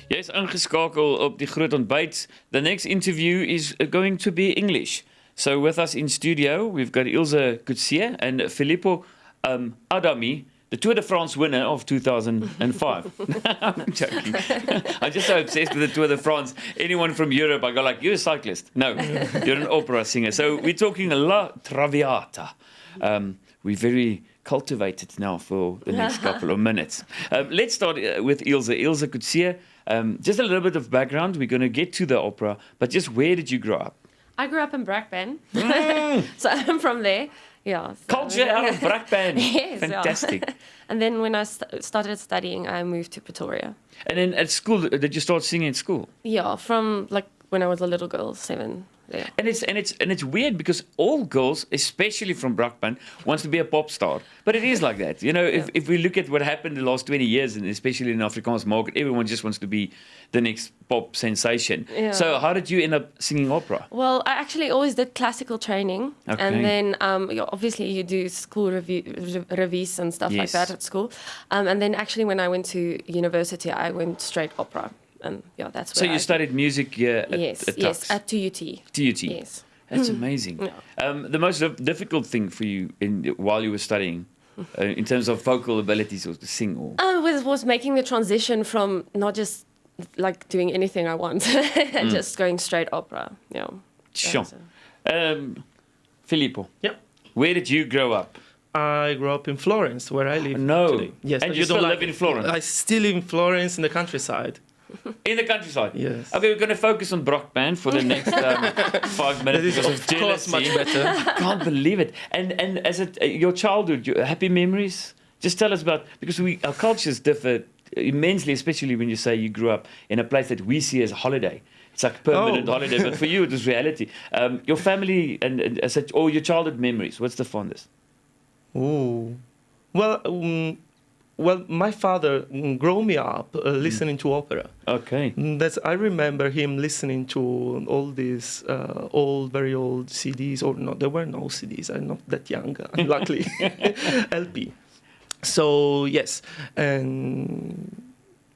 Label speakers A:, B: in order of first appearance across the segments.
A: Jy's ingeskakel op die groot ontbyt. The next interview is going to be English. So with us in studio, we've got Ilze Coetzee and Filippo Adami, the Tour de France winner of 2005. I'm joking. I'm just so obsessed with the Tour de France. Anyone from Europe, I go like, you're a cyclist. No, you're an opera singer. So we're talking La Traviata. We're very cultivated now for the next couple of minutes. Let's start with Ilze. Ilze Coetzee. Just a little bit of background. We're going to get to the opera, but just where did you grow up?
B: I grew up in Brakpan, so I'm from there. Yeah. So,
A: Culture out of Brakpan.
B: Yes,
A: Fantastic.
B: Yeah. And then when I started studying, I moved to Pretoria.
A: And then at school, did you start singing at school?
B: Yeah, from like when I was a little girl, 7. Yeah.
A: And it's weird because all girls, especially from Brakpan, wants to be a pop star. But it is like that. You know, if we look at what happened the last 20 years, and especially in the Afrikaans market, everyone just wants to be the next pop sensation.
B: Yeah.
A: So how did you end up singing opera?
B: Well, I actually always did classical training.
A: Okay.
B: And then obviously you do school revues and stuff like that at school. And then actually when I went to university, I went straight opera. And yeah, that's where
A: So you studied music here at
B: Yes, at TUT.
A: TUT.
B: Yes.
A: That's amazing.
B: Yeah.
A: The most difficult thing for you while you were studying, in terms of vocal abilities, or to sing, or
B: was making the transition from not just like doing anything I want, and just going straight opera. Yeah.
A: Sure. Filippo.
C: Yeah.
A: Where did you grow up?
C: I grew up in Florence, where I live today. Yes,
A: and you still live in Florence?
C: I still live in Florence, in the countryside.
A: In the countryside?
C: Yes.
A: Okay, we're going to focus on Brakpan for the next 5 minutes.
C: That is, of course, much better.
A: I can't believe it. And as your childhood, your happy memories? Just tell us about, because our cultures differ immensely, especially when you say you grew up in a place that we see as a holiday. It's like a permanent holiday, but for you it was reality. Your family and such, or your childhood memories, what's the fondest?
C: Oh, well, my father grew me up listening to opera.
A: Okay.
C: I remember him listening to all these very old CDs, or no, there were no CDs. I'm not that young, luckily. LP. So yes, and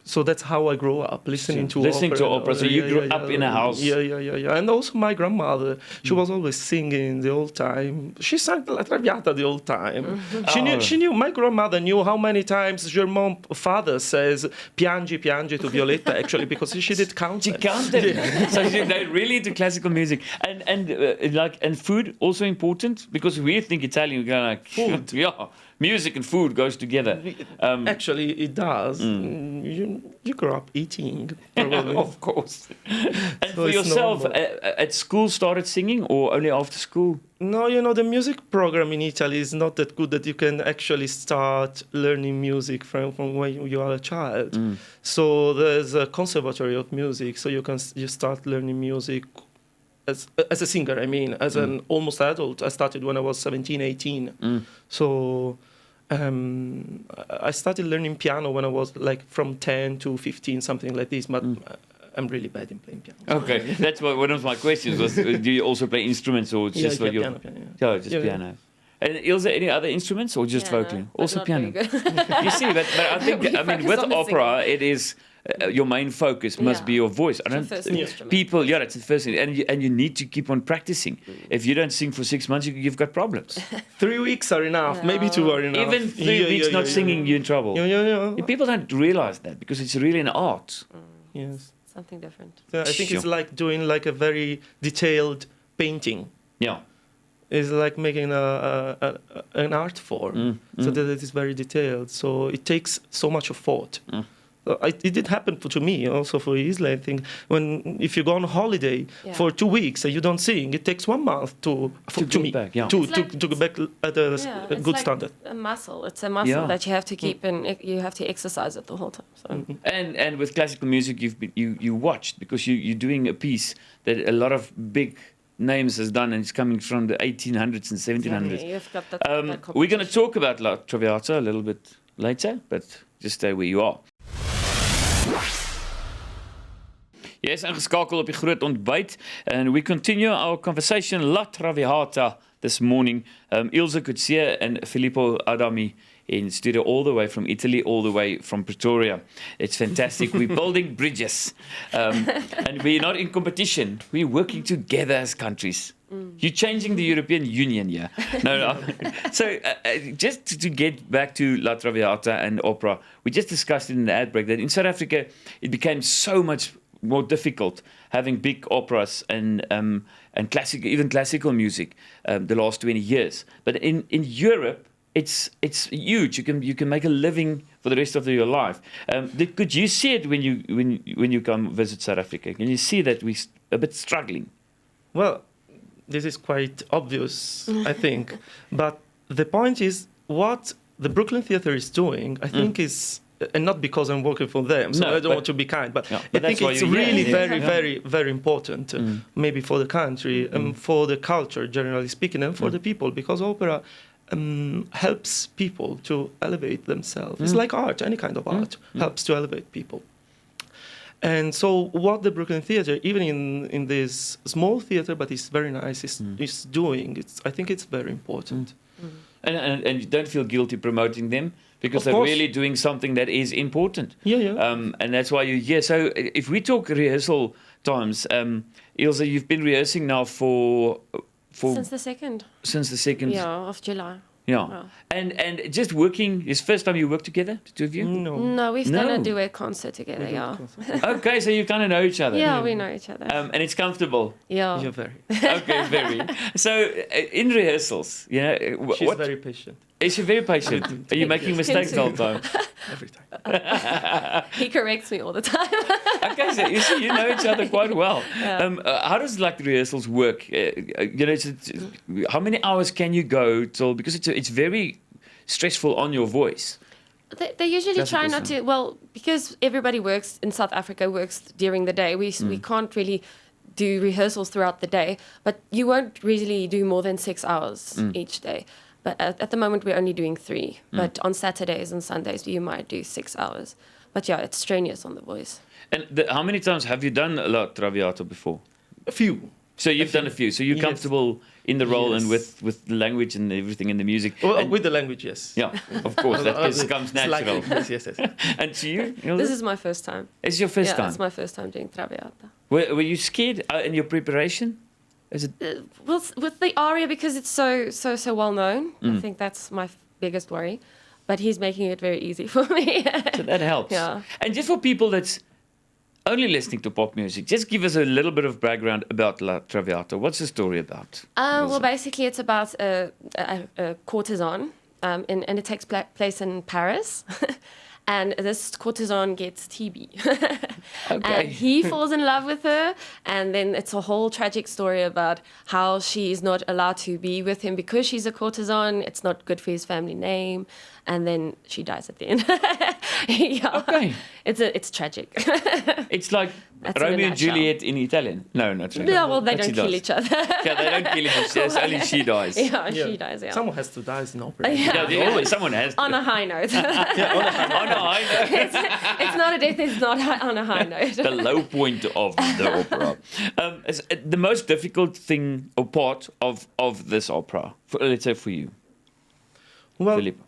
C: so that's how I grew up, listening to opera.
A: So you grew up in a house.
C: Yeah. And also my grandmother, she was always singing the whole time. She sang La Traviata the whole time. She knew. My grandmother knew how many times your father says "piangi, piangi" to Violetta, actually, because she did count.
A: She counted. So they really into classical music, and food also important, because we think Italian, we go like food. Yeah. Music and food goes together.
C: Actually, it does. You grow up eating, probably.
A: Of course. And
C: So
A: for yourself, at school started singing, or only after school?
C: No, the music program in Italy is not that good that you can actually start learning music from when you are a child. So there's a conservatory of music, so you start learning music as a singer, as an almost adult. I started when I was 17, 18. So I started learning piano when I was like from 10 to 15, something like this, but I'm really bad in playing piano.
A: Okay, that's one of my questions was, do you also play instruments, or just
C: piano?
A: Piano. And Ilze, any other instruments, or just vocally? Also piano. You see, but I think, with opera, it is your main focus must be your voice.
B: It's the
A: first thing, and you need to keep on practicing. If you don't sing for 6 months, you've got problems.
C: 3 weeks are enough, maybe 2 are enough.
A: Even 3 weeks not singing, you're in trouble.
C: Yeah.
A: People don't realize that, because it's really an art.
C: Yes.
B: Something different.
C: So I think it's like doing like a very detailed painting.
A: Yeah.
C: It's like making an art form, so that it is very detailed. So it takes so much of thought. It did happen to me, also for Ilze. I think if you go on holiday for 2 weeks and you don't sing, it takes 1 month to get back at a good standard.
B: A muscle. It's a muscle that you have to keep, and you have to exercise it the whole time. So.
A: And with classical music, you watched, because you're doing a piece that a lot of big names has done, and it's coming from the 1800s and 1700s. We're going to talk about La Traviata a little bit later, but just stay where you are. Jy is ingeskakel op die groot ontbyt, and we continue our conversation La Traviata this morning. Ilze Coetzee and Filippo Adami in studio all the way from Italy, all the way from Pretoria. It's fantastic. We're building bridges. And we're not in competition. We're working together as countries. You're changing the European Union here. No. So just to get back to La Traviata and opera, we just discussed in the ad break that in South Africa, it became so much more difficult having big operas and classical music the last 20 years. But in Europe, it's huge. You can make a living for the rest of your life. Could you see it when you come visit South Africa? Can you see that we're a bit struggling?
C: Well, this is quite obvious, I think. But the point is, what the Brooklyn Theatre is doing, I think is, and not because I'm working for them, so I don't want to be kind, but I think it's really very important, maybe for the country and for the culture, generally speaking, and for the people, because opera helps people to elevate themselves. It's like art, any kind of art helps to elevate people. And so what the Brooklyn Theatre, even in this small theatre, but it's very nice, is doing, I think it's very important.
A: And you don't feel guilty promoting them because they're really doing something that is important. And that's why you're here. So if we talk rehearsal times, Ilze, you've been rehearsing now for
B: since the 2nd.
A: Since the 2nd.
B: Yeah, of July.
A: Yeah. And just working, is first time you work together, the two of you?
B: No, we've done a duet concert together,
A: Okay, so you kind of know each other.
B: Yeah, we know each other.
A: And it's comfortable.
B: Yeah.
C: You're very.
A: Okay, very. So in rehearsals,
C: she's very patient.
A: Is she very patient? Are you making mistakes all the time?
C: Every time.
B: He corrects me all the time.
A: Okay, so you know each other quite well. How does the rehearsals work? How many hours can you go till? Because it's very stressful on your voice.
B: They usually try not to. Well, because everybody works in South Africa works during the day. We can't really do rehearsals throughout the day. But you won't really do more than 6 hours each day. But at the moment, we're only doing 3. But on Saturdays and Sundays, you might do 6 hours. But yeah, it's strenuous on the voice.
A: And how many times have you done La Traviata before?
C: A few.
A: So you've done a few. So you're comfortable in the role and with the language and everything in the music.
C: Well, with the language, yes.
A: Yeah, of course. That comes natural.
C: Yes.
A: And to you?
B: This is my first time.
A: It's your first time?
B: Yeah, it's my first time doing Traviata.
A: Were you scared in your preparation? Is it?
B: With the aria, because it's so well known, I think that's my biggest worry. But he's making it very easy for me.
A: So that helps.
B: Yeah.
A: And just for people that's only listening to pop music, just give us a little bit of background about La Traviata. What's the story about?
B: Well, basically, it's about a courtesan, and it takes place in Paris. And this courtesan gets TB. And he falls in love with her. And then it's a whole tragic story about how she is not allowed to be with him because she's a courtesan. It's not good for his family name. And then she dies at the end.
A: Okay.
B: It's tragic.
A: It's like Romeo and Juliet in Italian. No, not really.
B: Yeah, well, they don't kill each other.
A: Yeah, they don't kill each other. Only she dies.
B: She dies,
C: Someone has to die in opera.
A: Always someone has to.
B: On a high note.
A: On a high note.
B: It's not a death, it's not on a high note.
A: The low point of the opera. The most difficult thing or part of this opera, let's say for you,
C: well,
A: Filippo.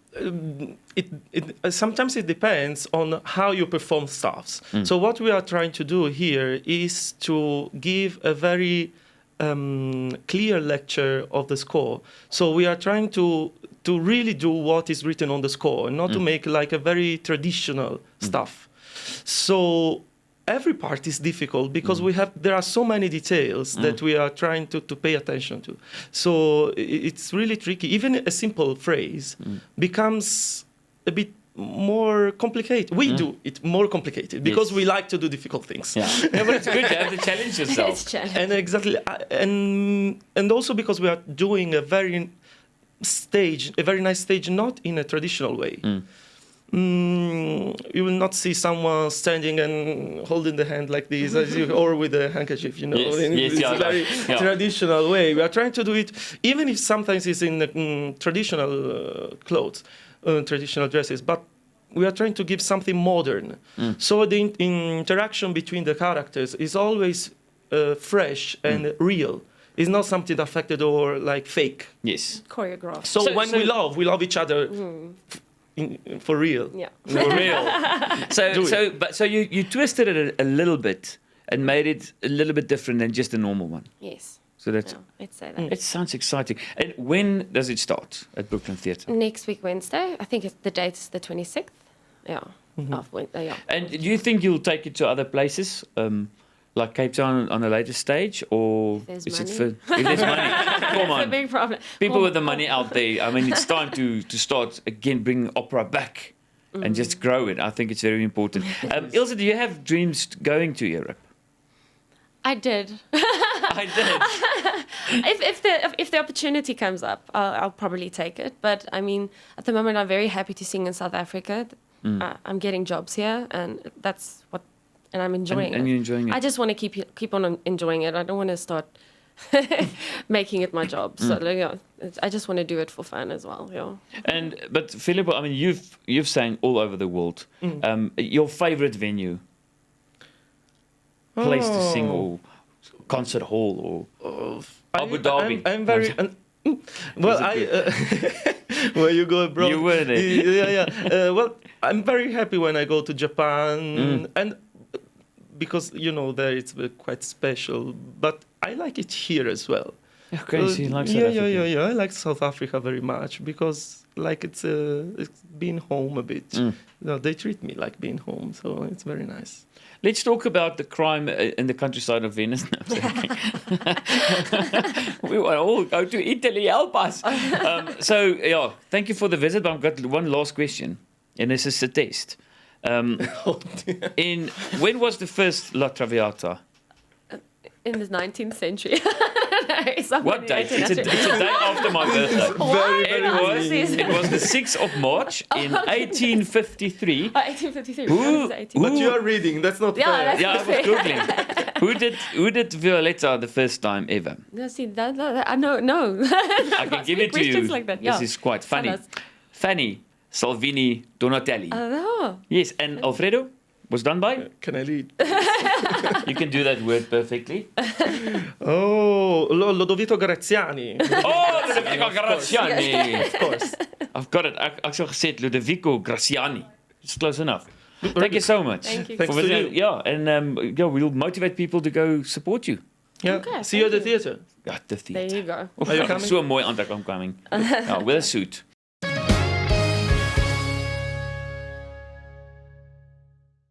C: Sometimes it depends on how you perform stuffs. So what we are trying to do here is to give a very clear lecture of the score. So we are trying to really do what is written on the score, and not to make like a very traditional stuff. So every part is difficult because there are so many details that we are trying to pay attention to. So it's really tricky. Even a simple phrase becomes a bit more complicated. We do it more complicated because we like to do difficult things.
A: Yeah, but it's good. You have to challenge yourself.
B: It's challenging.
C: And exactly, and also because we are doing a very nice stage, not in a traditional way. You will not see someone standing and holding the hand like this, or with a handkerchief, It's a very traditional way. We are trying to do it, even if sometimes it's in traditional clothes, traditional dresses, but we are trying to give something modern. So the interaction between the characters is always fresh and real. It's not something affected or like fake.
A: Yes.
B: Choreographed.
C: So when we love each other for real.
B: Yeah.
A: For real. So you twisted it a little bit and made it a little bit different than just a normal one.
B: Yes.
A: So that's.
B: Yeah, let's say that.
A: It sounds exciting. And when does it start at Brooklyn Theatre?
B: Next week, Wednesday. I think the date is the 26th. Yeah. Yeah.
A: And do you think you'll take it to other places, like Cape Town on a later stage, or
B: There's
A: is
B: money.
A: it for? If there's money, come
B: It's a
A: on,
B: big problem.
A: people with the money out there. I mean, it's time to start again, bring opera back, and just grow it. I think it's very important. Ilze, do you have dreams going to Europe?
B: I did.
A: I did.
B: If the opportunity comes up, I'll probably take it. But I mean, at the moment, I'm very happy to sing in South Africa. I'm getting jobs here, and that's what, and I'm enjoying it.
A: And you're enjoying it.
B: I just want to keep on enjoying it. I don't want to start making it my job. So I just want to do it for fun as well. Yeah.
A: But Filippo, I mean, you've sang all over the world. Your favorite venue, place to sing, or concert hall, or Abu Dhabi.
C: I'm very. Well, where you go abroad.
A: You were there.
C: Yeah. Well, I'm very happy when I go to Japan, and because there it's quite special. But I like it here as well.
A: Okay, so you like South Africa.
C: Yeah. I like South Africa very much because it's being home a bit. They treat me like being home, so it's very nice.
A: Let's talk about the crime in the countryside of Venice now. We want to all go to Italy, help us. Thank you for the visit, but I've got one last question, and this is a test. When was the first La Traviata?
B: In the 19th century.
A: What date? It's a day after my birthday. It was the 6th of March in 1853.
B: 1853.
C: But you are reading. That's not fair.
B: That's
A: I was googling. Who did Violetta the first time ever?
B: No, see, no.
A: I can give it to you.
B: Like that.
A: This is quite funny. Fanny Salvini Donatelli.
B: Oh.
A: Yes, and Alfredo was done by?
C: Can I read?
A: You can do that word perfectly.
C: Lodovico Graziani.
A: Lodovico Graziani.
C: Of course.
A: I've got it. Ek sou gesê Ludovico Graziani. It's close enough. Thank you so much.
B: Thank you.
C: Thanks to you.
A: Yeah, and we'll motivate people to go support you.
C: Yeah.
B: Okay,
C: see you at the theatre.
A: At the theatre.
B: There you go.
C: Are you coming?
A: So mooi aantrek, I'm coming. With a suit.